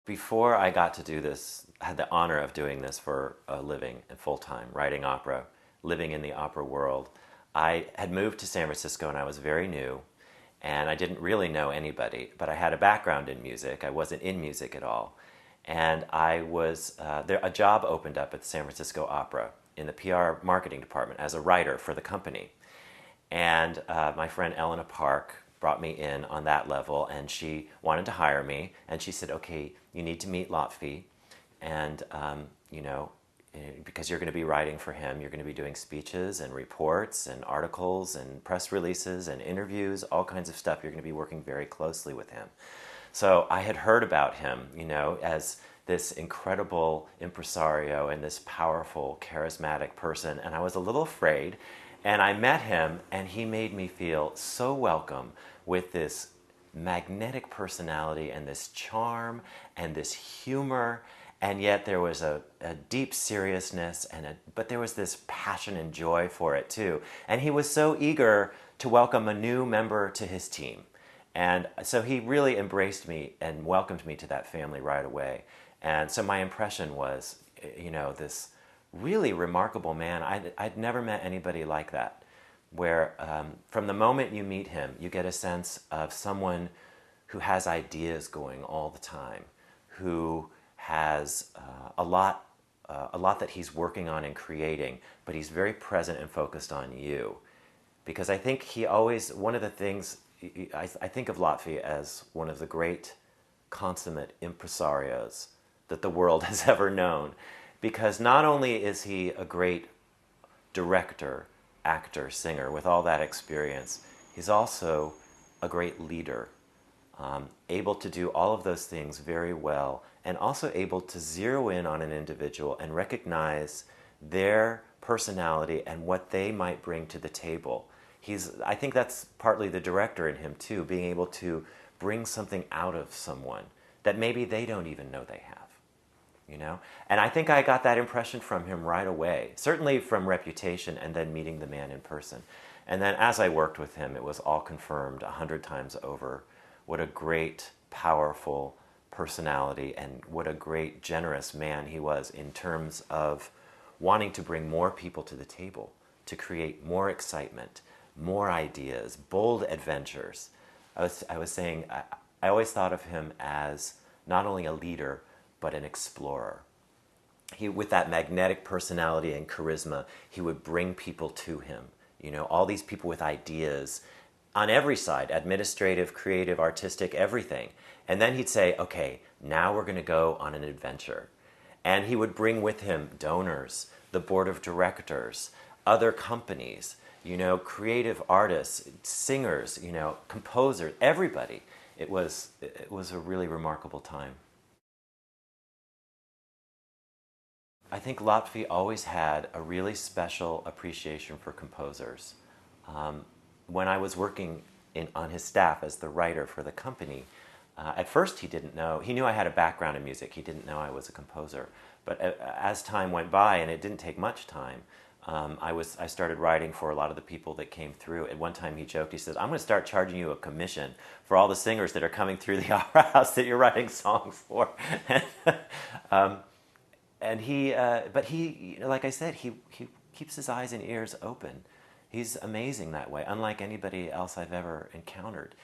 Before I got to do this, I had the honor of doing this for a living and full time, writing opera, living in the opera world. I had moved to San Francisco and I was very new, and I didn't really know anybody, but I had a background in music. I wasn't in music at all. And I was, a job opened up at the San Francisco Opera in the PR marketing department as a writer for the company. And my friend Elena Park brought me in on that level, and she wanted to hire me. And she said, "Okay, you need to meet Lotfi, and because you're going to be writing for him, you're going to be doing speeches and reports and articles and press releases and interviews, all kinds of stuff. You're going to be working very closely with him." So I had heard about him, as this incredible impresario and this powerful, charismatic person, and I was a little afraid. And I met him, and he made me feel so welcome with this magnetic personality and this charm and this humor. And yet there was a deep seriousness, but there was this passion and joy for it too. And he was so eager to welcome a new member to his team. And so he really embraced me and welcomed me to that family right away. And so my impression was, this really remarkable man. I'd never met anybody like that, where from the moment you meet him, you get a sense of someone who has ideas going all the time, who has a lot that he's working on and creating, but he's very present and focused on you. Because I think he always, one of the things, I think of Lotfi as one of the great consummate impresarios that the world has ever known. Because not only is he a great director, actor, singer with all that experience, he's also a great leader, able to do all of those things very well, and also able to zero in on an individual and recognize their personality and what they might bring to the table. I think that's partly the director in him too, being able to bring something out of someone that maybe they don't even know they have. And I think I got that impression from him right away, certainly from reputation and then meeting the man in person. And then as I worked with him, it was all confirmed 100 times over what a great, powerful personality and what a great, generous man he was in terms of wanting to bring more people to the table, to create more excitement, more ideas, bold adventures. I was saying, I always thought of him as not only a leader, but an explorer. With that magnetic personality and charisma, he would bring people to him. All these people with ideas on every side, administrative, creative, artistic, everything. And then he'd say, "Okay, now we're going to go on an adventure." And he would bring with him donors, the board of directors, other companies, creative artists, singers, composers, everybody. It was a really remarkable time. I think Lotfi always had a really special appreciation for composers. When I was working on his staff as the writer for the company, at first he didn't know. He knew I had a background in music. He didn't know I was a composer. But as time went by, and it didn't take much time, I started writing for a lot of the people that came through. At one time he joked, he said, "I'm going to start charging you a commission for all the singers that are coming through the opera house that you're writing songs for." And but he, like I said, he keeps his eyes and ears open. He's amazing that way, unlike anybody else I've ever encountered.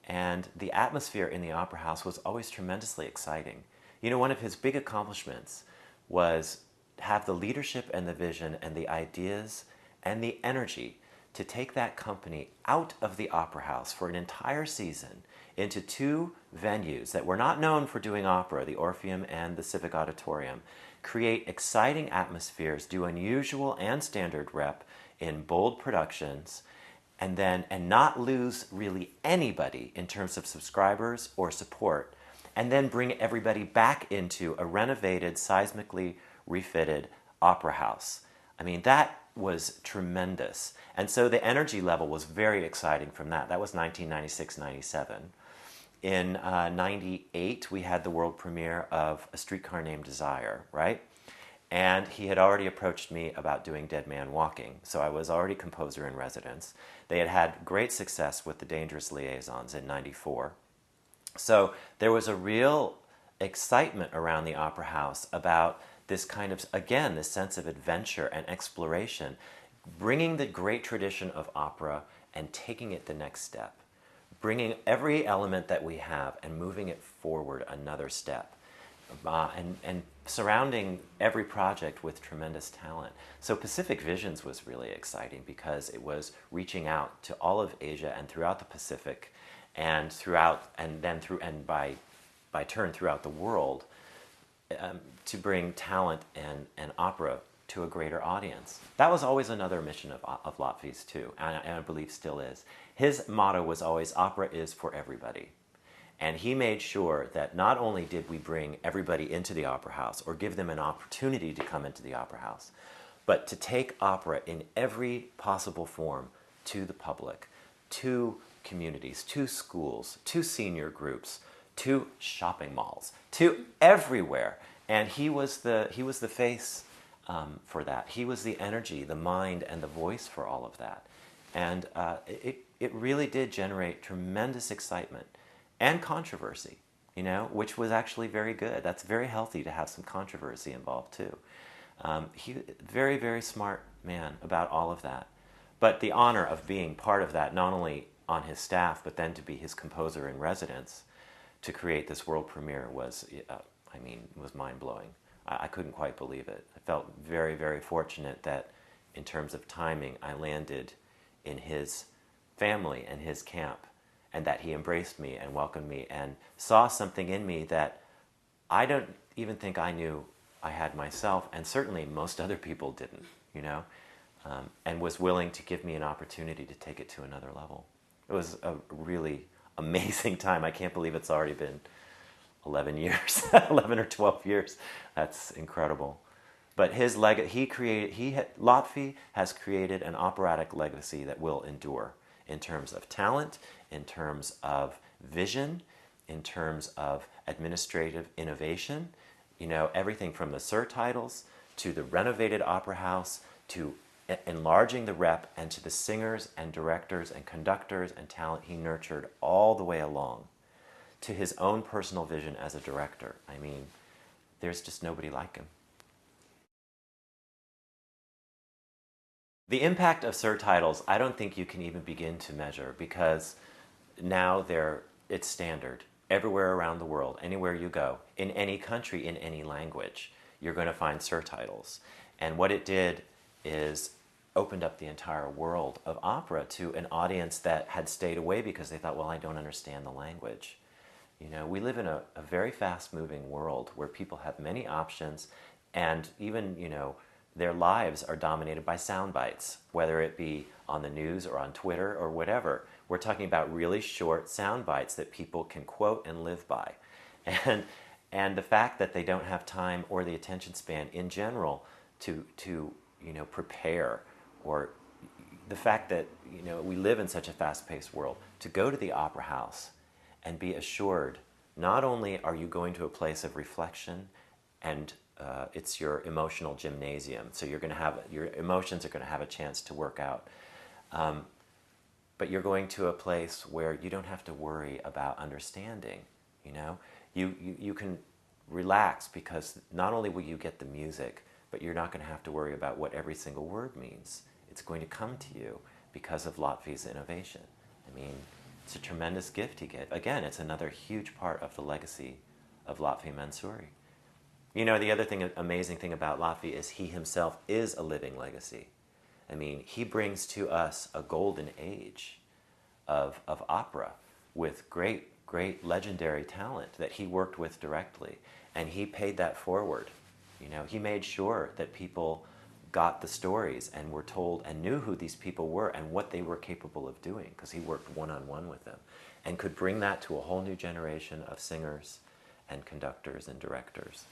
And the atmosphere in the opera house was always tremendously exciting. One of his big accomplishments was have the leadership and the vision and the ideas and the energy to take that company out of the opera house for an entire season into two venues that were not known for doing opera, the Orpheum and the Civic Auditorium, create exciting atmospheres, do unusual and standard rep in bold productions, and not lose really anybody in terms of subscribers or support, and then bring everybody back into a renovated, seismically refitted opera house. I mean, that was tremendous. And so the energy level was very exciting from that. That was 1996-97. In 98, we had the world premiere of A Streetcar Named Desire, right? And he had already approached me about doing Dead Man Walking, so I was already composer in residence. They had had great success with The Dangerous Liaisons in 94. So there was a real excitement around the opera house about this kind of, again, this sense of adventure and exploration, bringing the great tradition of opera and taking it the next step, bringing every element that we have and moving it forward another step, and surrounding every project with tremendous talent. So Pacific Visions was really exciting because it was reaching out to all of Asia and throughout the Pacific, and by turn throughout the world, to bring talent and opera to a greater audience. That was always another mission of Lotfi's too, and I believe still is. His motto was always, opera is for everybody. And he made sure that not only did we bring everybody into the opera house or give them an opportunity to come into the opera house, but to take opera in every possible form to the public, to communities, to schools, to senior groups, to shopping malls, to everywhere. And he was the face for that. He was the energy, the mind, and the voice for all of that. And it really did generate tremendous excitement and controversy, which was actually very good. That's very healthy to have some controversy involved too. He very, very smart man about all of that. But the honor of being part of that, not only on his staff, but then to be his composer in residence, to create this world premiere was mind-blowing. I couldn't quite believe it. I felt very, very fortunate that in terms of timing, I landed in his family and his camp, and that he embraced me and welcomed me and saw something in me that I don't even think I knew I had myself, and certainly most other people didn't, and was willing to give me an opportunity to take it to another level. It was a really amazing time. I can't believe it's already been 11 years, 11 or 12 years. That's incredible. But Lotfi has created an operatic legacy that will endure in terms of talent, in terms of vision, in terms of administrative innovation, everything from the surtitles to the renovated opera house to enlarging the rep, and to the singers and directors and conductors and talent he nurtured all the way along, to his own personal vision as a director. There's just nobody like him. The impact of surtitles, I don't think you can even begin to measure, because now it's standard. Everywhere around the world, anywhere you go, in any country, in any language, you're going to find surtitles. And what it did is opened up the entire world of opera to an audience that had stayed away because they thought, well, I don't understand the language. We live in a very fast-moving world where people have many options, and even, their lives are dominated by sound bites, whether it be on the news or on Twitter or whatever. We're talking about really short sound bites that people can quote and live by. And the fact that they don't have time or the attention span in general to prepare, or the fact that we live in such a fast-paced world, to go to the opera house and be assured not only are you going to a place of reflection, and it's your emotional gymnasium, so your emotions are going to have a chance to work out, but you're going to a place where you don't have to worry about understanding. You can relax, because not only will you get the music, but you're not going to have to worry about what every single word means. It's going to come to you because of Lotfi's innovation. It's a tremendous gift he gave. Again, it's another huge part of the legacy of Lotfi Mansouri. The other amazing thing about Lotfi is he himself is a living legacy. He brings to us a golden age of opera with great, great legendary talent that he worked with directly, and he paid that forward. He made sure that people got the stories and were told and knew who these people were and what they were capable of doing, because he worked one-on-one with them and could bring that to a whole new generation of singers and conductors and directors.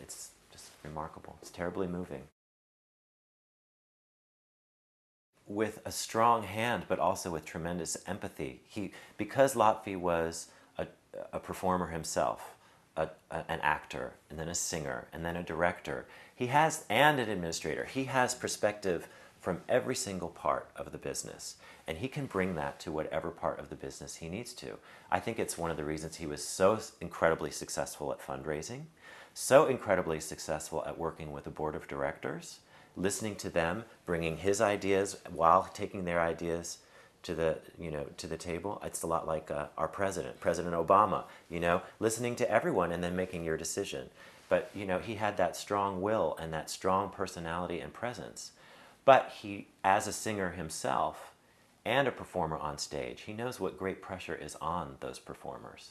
It's just remarkable. It's terribly moving. With a strong hand, but also with tremendous empathy. Because Lotfi was a performer himself, an actor, and then a singer, and then a director, and an administrator. He has perspective from every single part of the business. And he can bring that to whatever part of the business he needs to. I think it's one of the reasons he was so incredibly successful at fundraising, so incredibly successful at working with a board of directors, listening to them, bringing his ideas while taking their ideas to the table. It's a lot like our president, President Obama, listening to everyone and then making your decision. But, he had that strong will and that strong personality and presence. But he, as a singer himself and a performer on stage, he knows what great pressure is on those performers.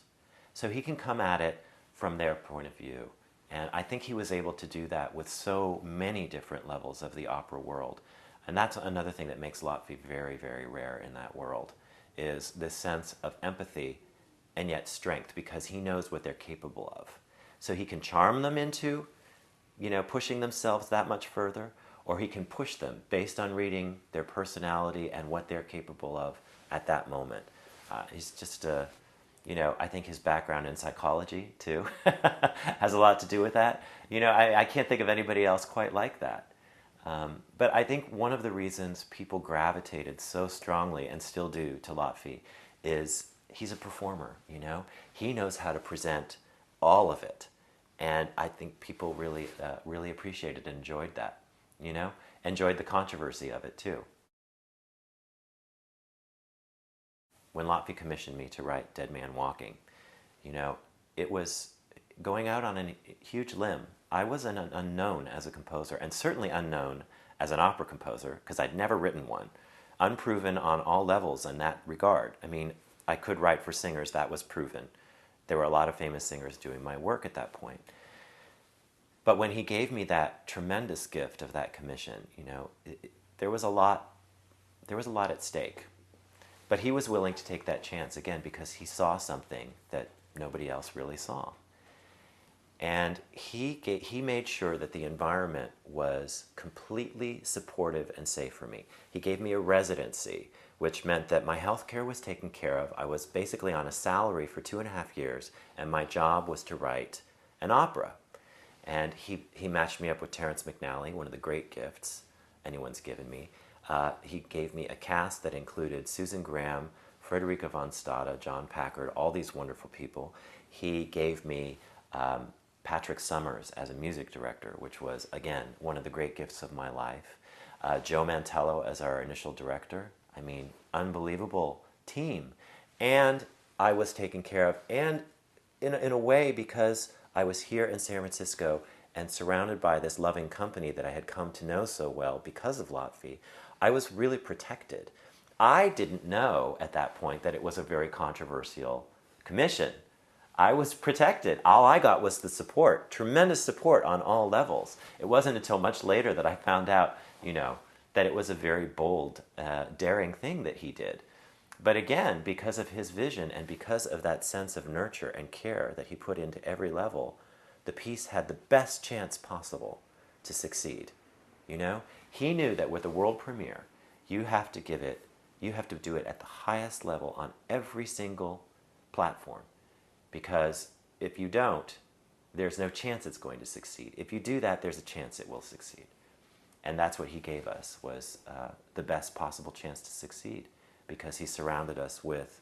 So he can come at it from their point of view. And I think he was able to do that with so many different levels of the opera world. And that's another thing that makes Lotfi very, very rare in that world, is this sense of empathy and yet strength, because he knows what they're capable of. So he can charm them into, pushing themselves that much further, or he can push them based on reading their personality and what they're capable of at that moment. He's just I think his background in psychology, too, has a lot to do with that. I can't think of anybody else quite like that. But I think one of the reasons people gravitated so strongly, and still do, to Lotfi is he's a performer, He knows how to present all of it. And I think people really, really appreciated and enjoyed that, Enjoyed the controversy of it, too. When Lotfi commissioned me to write Dead Man Walking, it was going out on a huge limb. I was an unknown as a composer, and certainly unknown as an opera composer, because I'd never written one. Unproven on all levels in that regard. I mean, I could write for singers, that was proven. There were a lot of famous singers doing my work at that point. But when he gave me that tremendous gift of that commission, there was a lot at stake. But he was willing to take that chance, again, because he saw something that nobody else really saw. And he made sure that the environment was completely supportive and safe for me. He gave me a residency, which meant that my health care was taken care of. I was basically on a salary for 2.5 years, and my job was to write an opera. And he matched me up with Terrence McNally, one of the great gifts anyone's given me. He gave me a cast that included Susan Graham, Frederica von Stade, John Packard, all these wonderful people. He gave me Patrick Summers as a music director, which was, again, one of the great gifts of my life. Joe Mantello as our initial director. I mean, unbelievable team. And I was taken care of, and in a way, because I was here in San Francisco and surrounded by this loving company that I had come to know so well because of Lotfi, I was really protected. I didn't know at that point that it was a very controversial commission. I was protected. All I got was the support, tremendous support on all levels. It wasn't until much later that I found out, that it was a very bold, daring thing that he did. But again, because of his vision and because of that sense of nurture and care that he put into every level, the piece had the best chance possible to succeed. He knew that with a world premiere, you have to do it at the highest level on every single platform. Because if you don't, there's no chance it's going to succeed. If you do that, there's a chance it will succeed. And that's what he gave us, was the best possible chance to succeed, because he surrounded us with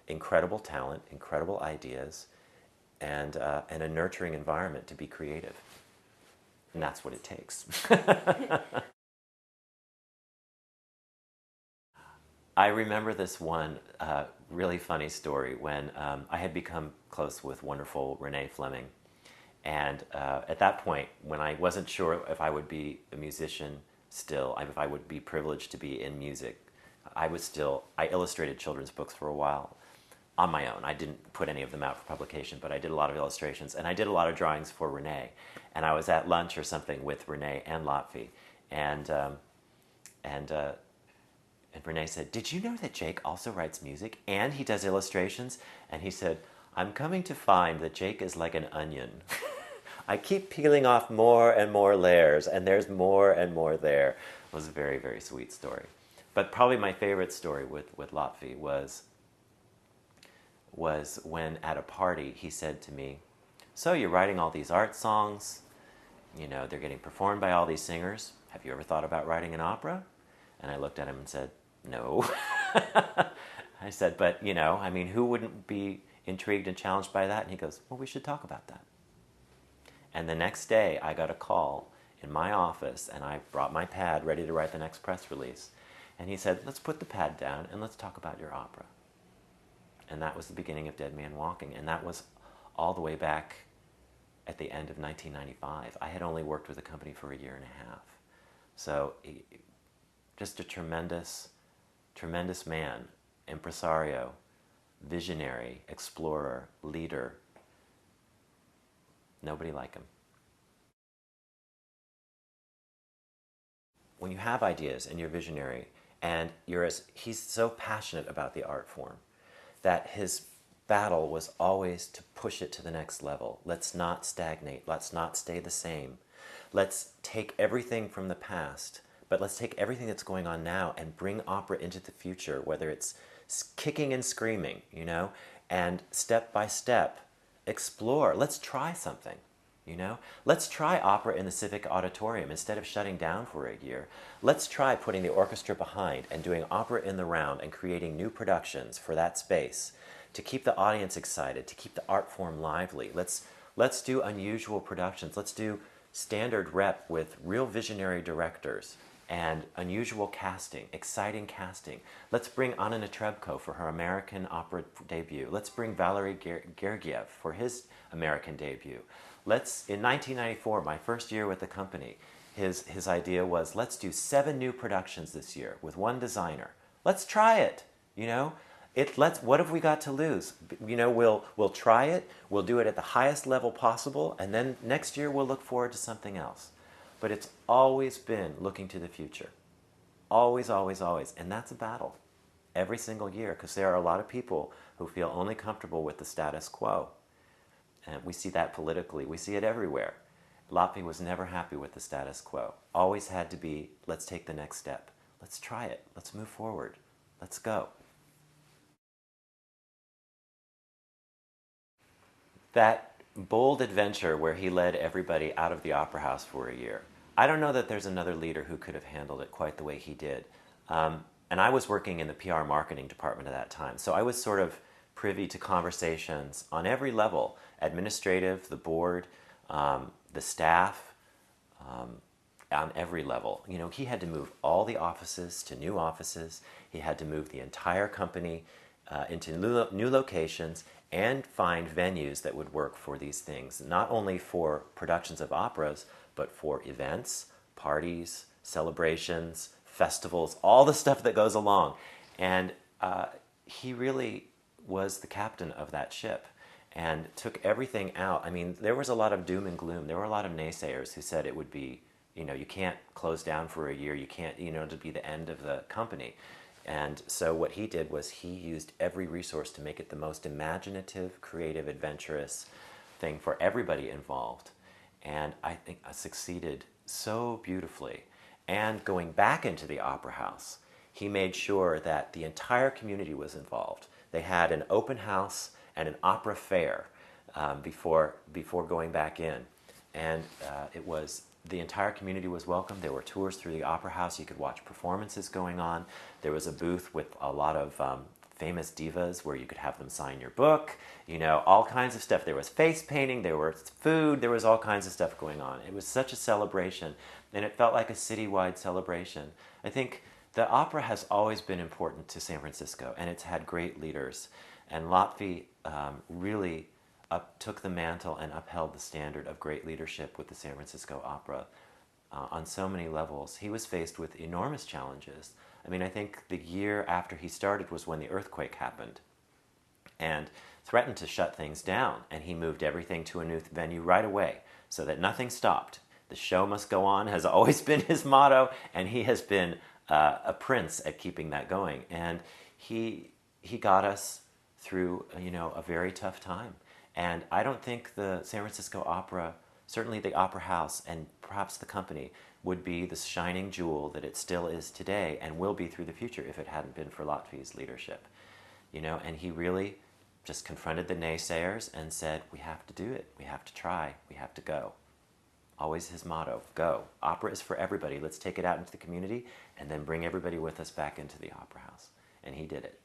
incredible talent, incredible ideas, and a nurturing environment to be creative. And that's what it takes. I remember this one really funny story when I had become close with wonderful Renee Fleming. And at that point, when I wasn't sure if I would be a musician still, if I would be privileged to be in music, I illustrated children's books for a while on my own. I didn't put any of them out for publication, but I did a lot of illustrations, and I did a lot of drawings for Renee. And I was at lunch or something with Renee and Lotfi, and Renee said, "Did you know that Jake also writes music and he does illustrations?" And he said, "I'm coming to find that Jake is like an onion. I keep peeling off more and more layers, and there's more and more there." It was a very, very sweet story. But probably my favorite story with Lotfi was when at a party he said to me, "So you're writing all these art songs, they're getting performed by all these singers. Have you ever thought about writing an opera?" And I looked at him and said, no. I said, but I mean, who wouldn't be intrigued and challenged by that? And he goes, well, we should talk about that. And the next day I got a call in my office, and I brought my pad ready to write the next press release. And he said, let's put the pad down and let's talk about your opera. And that was the beginning of Dead Man Walking. And that was all the way back at the end of 1995. I had only worked with the company for a year and a half. So just a tremendous, tremendous man, impresario, visionary, explorer, leader. Nobody like him. When you have ideas and you're visionary, and he's so passionate about the art form that his battle was always to push it to the next level. Let's not stagnate. Let's not stay the same. Let's take everything from the past, but let's take everything that's going on now and bring opera into the future, whether it's kicking and screaming, and step by step explore. Let's try something. Let's try opera in the Civic Auditorium instead of shutting down for a year. Let's try putting the orchestra behind and doing opera in the round and creating new productions for that space to keep the audience excited, to keep the art form lively. Let's do unusual productions. Let's do standard rep with real visionary directors and unusual casting, exciting casting. Let's bring Anna Netrebko for her American opera debut. Let's bring Valery Gergiev for his American debut. In 1994, my first year with the company, his idea was, let's do 7 new productions this year with one designer. Let's try it, what have we got to lose? We'll try it, we'll do it at the highest level possible, and then next year we'll look forward to something else. But it's always been looking to the future. Always, always, always. And that's a battle every single year, because there are a lot of people who feel only comfortable with the status quo. And we see that politically. We see it everywhere. Lotfi was never happy with the status quo. Always had to be, let's take the next step. Let's try it. Let's move forward. Let's go. That bold adventure where he led everybody out of the opera house for a year. I don't know that there's another leader who could have handled it quite the way he did. And I was working in the PR marketing department at that time. So I was sort of privy to conversations on every level, administrative, the board, the staff, on every level. He had to move all the offices to new offices. He had to move the entire company into new locations and find venues that would work for these things, not only for productions of operas, but for events, parties, celebrations, festivals, all the stuff that goes along. And he really was the captain of that ship and took everything out. I mean, there was a lot of doom and gloom. There were a lot of naysayers who said it would be, you can't close down for a year. You can't, to be the end of the company. And so what he did was he used every resource to make it the most imaginative, creative, adventurous thing for everybody involved. And I think I succeeded so beautifully. And going back into the opera house, he made sure that the entire community was involved. They had an open house and an opera fair before going back in. And the entire community was welcome. There were tours through the opera house. You could watch performances going on. There was a booth with a lot of famous divas where you could have them sign your book, all kinds of stuff. There was face painting, there was food, there was all kinds of stuff going on. It was such a celebration, and it felt like a citywide celebration. I think the opera has always been important to San Francisco, and it's had great leaders. And Lotfi really took the mantle and upheld the standard of great leadership with the San Francisco Opera on so many levels. He was faced with enormous challenges. I mean, I think the year after he started was when the earthquake happened and threatened to shut things down. And he moved everything to a new venue right away so that nothing stopped. The show must go on has always been his motto, and he has been a prince at keeping that going. And he got us through, a very tough time. And I don't think the San Francisco Opera, certainly the Opera House and perhaps the company, would be the shining jewel that it still is today and will be through the future if it hadn't been for Lotfi's leadership. And he really just confronted the naysayers and said, we have to do it, we have to try, we have to go. Always his motto, go. Opera is for everybody. Let's take it out into the community and then bring everybody with us back into the opera house. And he did it.